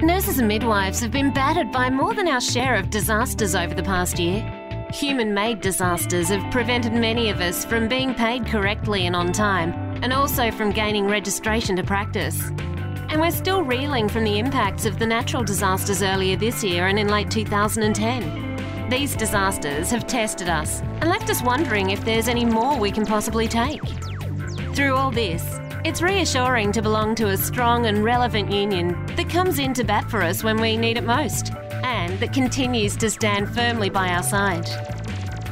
Nurses and midwives have been battered by more than our share of disasters over the past year. Human-made disasters have prevented many of us from being paid correctly and on time, and also from gaining registration to practice. And we're still reeling from the impacts of the natural disasters earlier this year and in late 2010. These disasters have tested us and left us wondering if there's any more we can possibly take. Through all this, it's reassuring to belong to a strong and relevant union that comes in to bat for us when we need it most, and that continues to stand firmly by our side.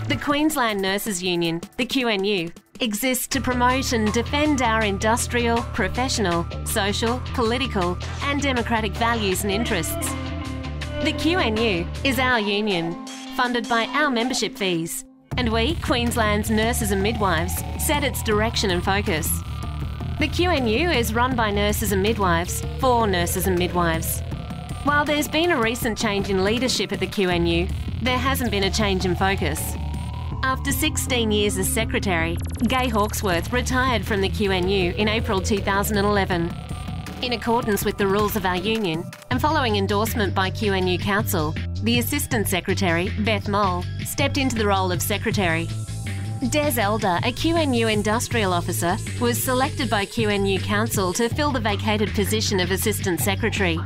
The Queensland Nurses Union, the QNU, exists to promote and defend our industrial, professional, social, political and democratic values and interests. The QNU is our union, funded by our membership fees, and we, Queensland's nurses and midwives, set its direction and focus. The QNU is run by nurses and midwives for nurses and midwives. While there's been a recent change in leadership at the QNU, there hasn't been a change in focus. After 16 years as Secretary, Gai Hawksworth retired from the QNU in April 2011. In accordance with the rules of our union, and following endorsement by QNU Council, the Assistant Secretary, Beth Mohle, stepped into the role of Secretary. Des Elder, a QNU industrial officer, was selected by QNU Council to fill the vacated position of Assistant Secretary.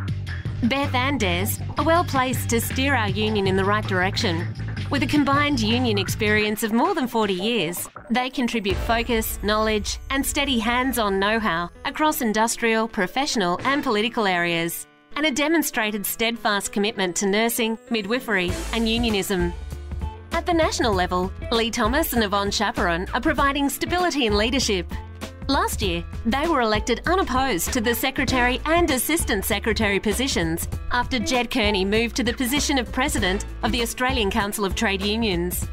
Beth and Des are well placed to steer our union in the right direction. With a combined union experience of more than 40 years, they contribute focus, knowledge and steady hands-on know-how across industrial, professional and political areas, and a demonstrated steadfast commitment to nursing, midwifery and unionism. At the national level, Lee Thomas and Yvonne Chaperon are providing stability and leadership. Last year, they were elected unopposed to the Secretary and Assistant Secretary positions after Jed Kearney moved to the position of President of the Australian Council of Trade Unions.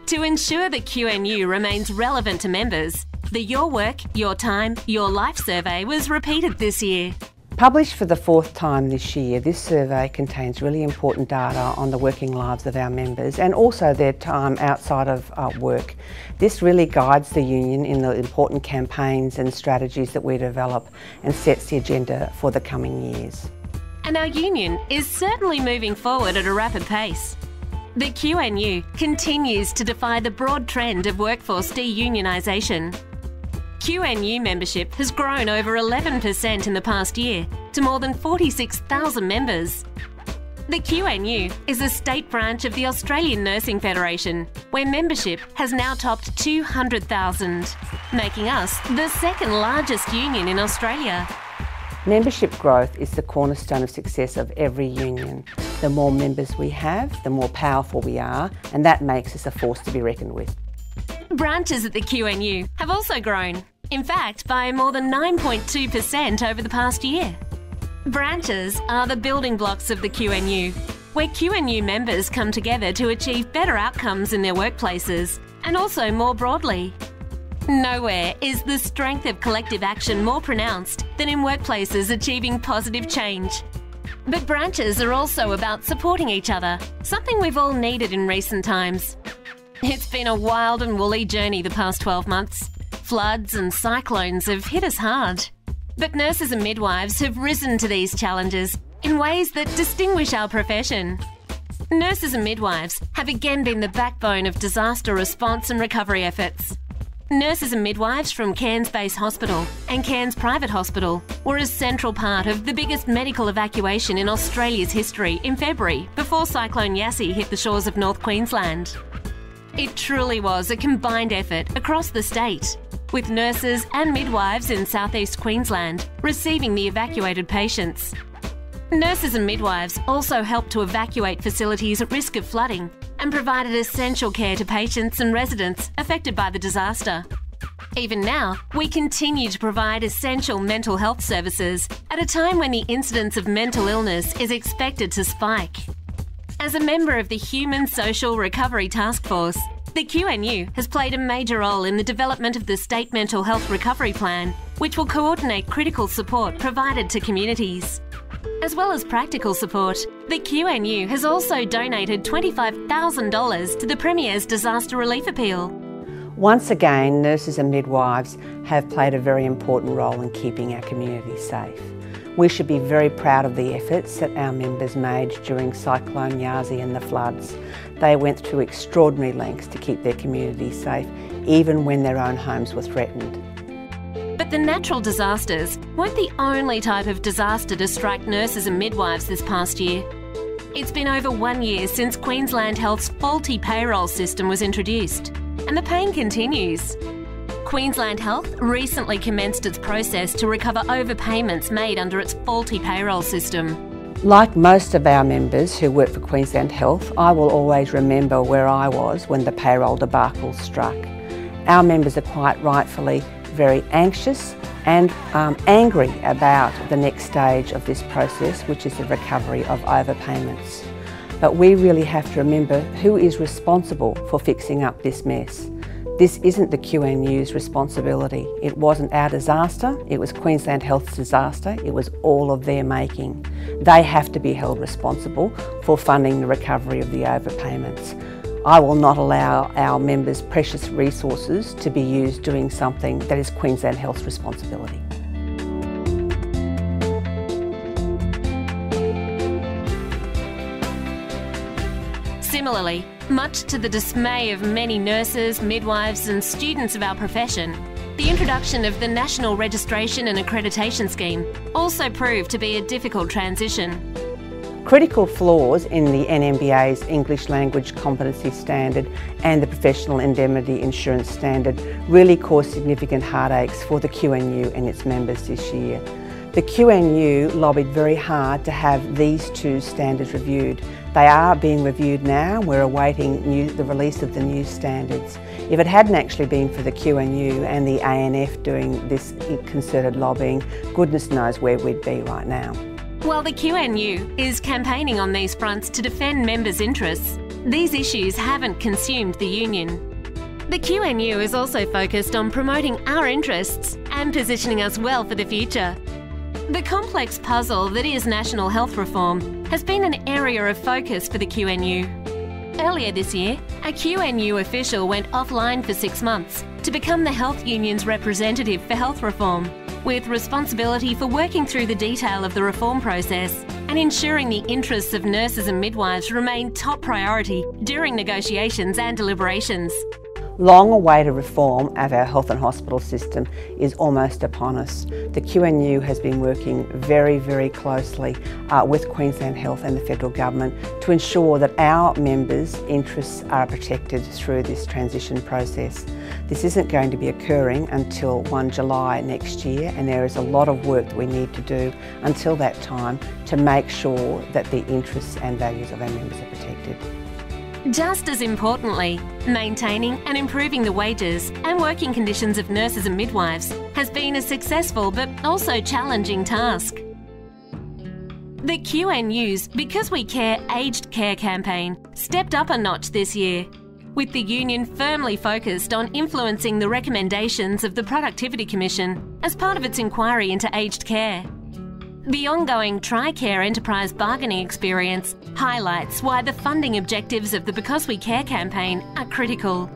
To ensure that QNU remains relevant to members, the Your Work, Your Time, Your Life survey was repeated this year. Published for the fourth time this year, this survey contains really important data on the working lives of our members and also their time outside of work. This really guides the union in the important campaigns and strategies that we develop and sets the agenda for the coming years. And our union is certainly moving forward at a rapid pace. The QNU continues to defy the broad trend of workforce de-unionisation. QNU membership has grown over 11% in the past year to more than 46,000 members. The QNU is a state branch of the Australian Nursing Federation, where membership has now topped 200,000, making us the second largest union in Australia. Membership growth is the cornerstone of success of every union. The more members we have, the more powerful we are, and that makes us a force to be reckoned with. Branches at the QNU have also grown, in fact by more than 9.2% over the past year. Branches are the building blocks of the QNU, where QNU members come together to achieve better outcomes in their workplaces and also more broadly. Nowhere is the strength of collective action more pronounced than in workplaces achieving positive change. But branches are also about supporting each other, something we've all needed in recent times. It's been a wild and woolly journey the past 12 months. Floods and cyclones have hit us hard. But nurses and midwives have risen to these challenges in ways that distinguish our profession. Nurses and midwives have again been the backbone of disaster response and recovery efforts. Nurses and midwives from Cairns Base Hospital and Cairns Private Hospital were a central part of the biggest medical evacuation in Australia's history in February before Cyclone Yassi hit the shores of North Queensland. It truly was a combined effort across the state, with nurses and midwives in southeast Queensland receiving the evacuated patients. Nurses and midwives also helped to evacuate facilities at risk of flooding and provided essential care to patients and residents affected by the disaster. Even now, we continue to provide essential mental health services at a time when the incidence of mental illness is expected to spike. As a member of the Human Social Recovery Task Force, the QNU has played a major role in the development of the State Mental Health Recovery Plan, which will coordinate critical support provided to communities. As well as practical support, the QNU has also donated $25,000 to the Premier's Disaster Relief Appeal. Once again, nurses and midwives have played a very important role in keeping our community safe. We should be very proud of the efforts that our members made during Cyclone Yasi and the floods. They went through extraordinary lengths to keep their communities safe, even when their own homes were threatened. But the natural disasters weren't the only type of disaster to strike nurses and midwives this past year. It's been over 1 year since Queensland Health's faulty payroll system was introduced, and the pain continues. Queensland Health recently commenced its process to recover overpayments made under its faulty payroll system. Like most of our members who work for Queensland Health, I will always remember where I was when the payroll debacle struck. Our members are quite rightfully very anxious and angry about the next stage of this process, which is the recovery of overpayments. But we really have to remember who is responsible for fixing up this mess. This isn't the QNU's responsibility. It wasn't our disaster, it was Queensland Health's disaster, it was all of their making. They have to be held responsible for funding the recovery of the overpayments. I will not allow our members' precious resources to be used doing something that is Queensland Health's responsibility. Similarly, much to the dismay of many nurses, midwives and students of our profession, the introduction of the National Registration and Accreditation Scheme also proved to be a difficult transition. Critical flaws in the NMBA's English Language Competency Standard and the Professional Indemnity Insurance Standard really caused significant heartaches for the QNU and its members this year. The QNU lobbied very hard to have these two standards reviewed. They are being reviewed now. We're awaiting the release of the new standards. If it hadn't actually been for the QNU and the ANF doing this concerted lobbying, goodness knows where we'd be right now. While the QNU is campaigning on these fronts to defend members' interests, these issues haven't consumed the union. The QNU is also focused on promoting our interests and positioning us well for the future. The complex puzzle that is national health reform has been an area of focus for the QNU. Earlier this year, a QNU official went offline for 6 months to become the health union's representative for health reform, with responsibility for working through the detail of the reform process and ensuring the interests of nurses and midwives remain top priority during negotiations and deliberations. Long-awaited reform of our health and hospital system is almost upon us. The QNU has been working very, very closely with Queensland Health and the federal government to ensure that our members' interests are protected through this transition process. This isn't going to be occurring until 1 July next year, and there is a lot of work that we need to do until that time to make sure that the interests and values of our members are protected. Just as importantly, maintaining and improving the wages and working conditions of nurses and midwives has been a successful but also challenging task. The QNU's Because We Care Aged Care campaign stepped up a notch this year, with the union firmly focused on influencing the recommendations of the Productivity Commission as part of its inquiry into aged care. The ongoing TRICARE enterprise bargaining experience highlights why the funding objectives of the Because We Care campaign are critical.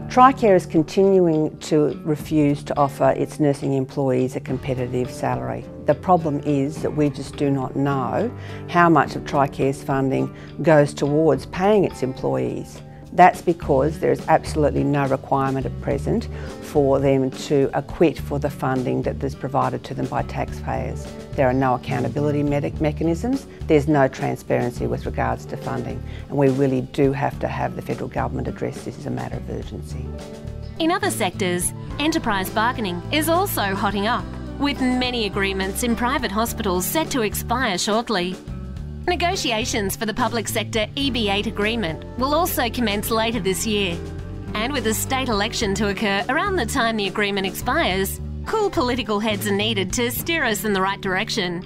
TRICARE is continuing to refuse to offer its nursing employees a competitive salary. The problem is that we just do not know how much of TRICARE's funding goes towards paying its employees. That's because there is absolutely no requirement at present for them to acquit for the funding that is provided to them by taxpayers. There are no accountability mechanisms, there's no transparency with regards to funding, and we really do have to have the federal government address this as a matter of urgency. In other sectors, enterprise bargaining is also hotting up, with many agreements in private hospitals set to expire shortly. Negotiations for the public sector EB8 agreement will also commence later this year. And with a state election to occur around the time the agreement expires, cool political heads are needed to steer us in the right direction.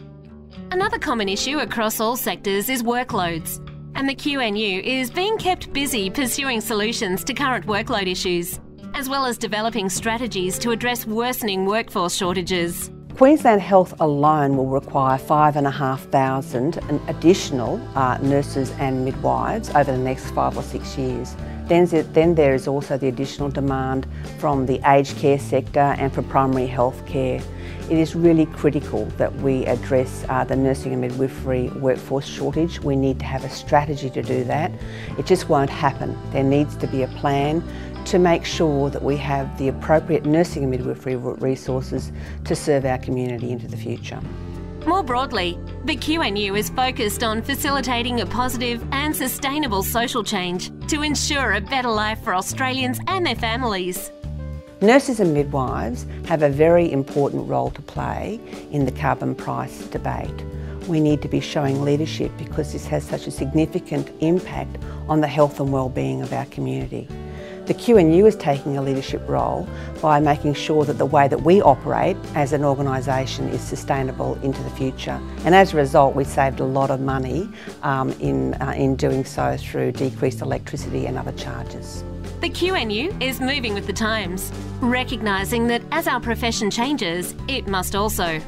Another common issue across all sectors is workloads, and the QNU is being kept busy pursuing solutions to current workload issues, as well as developing strategies to address worsening workforce shortages. Queensland Health alone will require 5,500 additional nurses and midwives over the next 5 or 6 years. Then there is also the additional demand from the aged care sector and for primary health care. It is really critical that we address the nursing and midwifery workforce shortage. We need to have a strategy to do that. It just won't happen. There needs to be a plan to make sure that we have the appropriate nursing and midwifery resources to serve our community into the future. More broadly, the QNU is focused on facilitating a positive and sustainable social change to ensure a better life for Australians and their families. Nurses and midwives have a very important role to play in the carbon price debate. We need to be showing leadership because this has such a significant impact on the health and well-being of our community. The QNU is taking a leadership role by making sure that the way that we operate as an organisation is sustainable into the future. And as a result, we saved a lot of money in doing so through decreased electricity and other charges. The QNU is moving with the times, recognising that as our profession changes, it must also.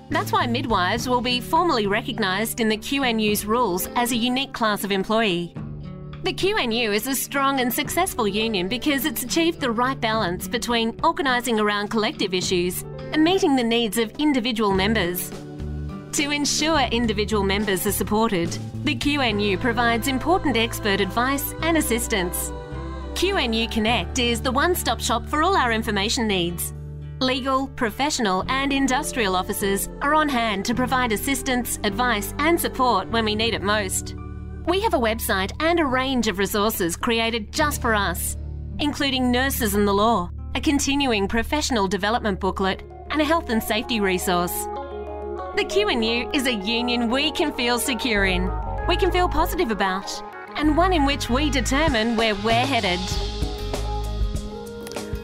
That's why midwives will be formally recognised in the QNU's rules as a unique class of employee. The QNU is a strong and successful union because it's achieved the right balance between organising around collective issues and meeting the needs of individual members. To ensure individual members are supported, the QNU provides important expert advice and assistance. QNU Connect is the one-stop shop for all our information needs. Legal, professional and industrial officers are on hand to provide assistance, advice and support when we need it most. We have a website and a range of resources created just for us, including Nurses and the Law, a continuing professional development booklet and a health and safety resource. The QNU is a union we can feel secure in, we can feel positive about, and one in which we determine where we're headed.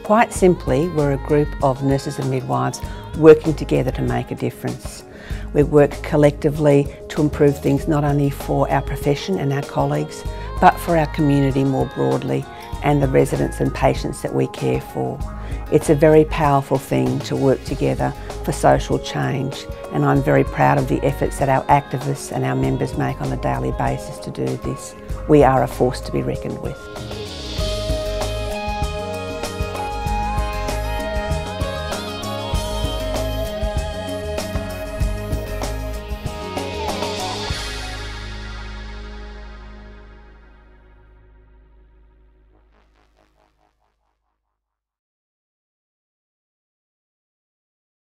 Quite simply, we're a group of nurses and midwives working together to make a difference. We work collectively to improve things not only for our profession and our colleagues, but for our community more broadly and the residents and patients that we care for. It's a very powerful thing to work together for social change, and I'm very proud of the efforts that our activists and our members make on a daily basis to do this. We are a force to be reckoned with.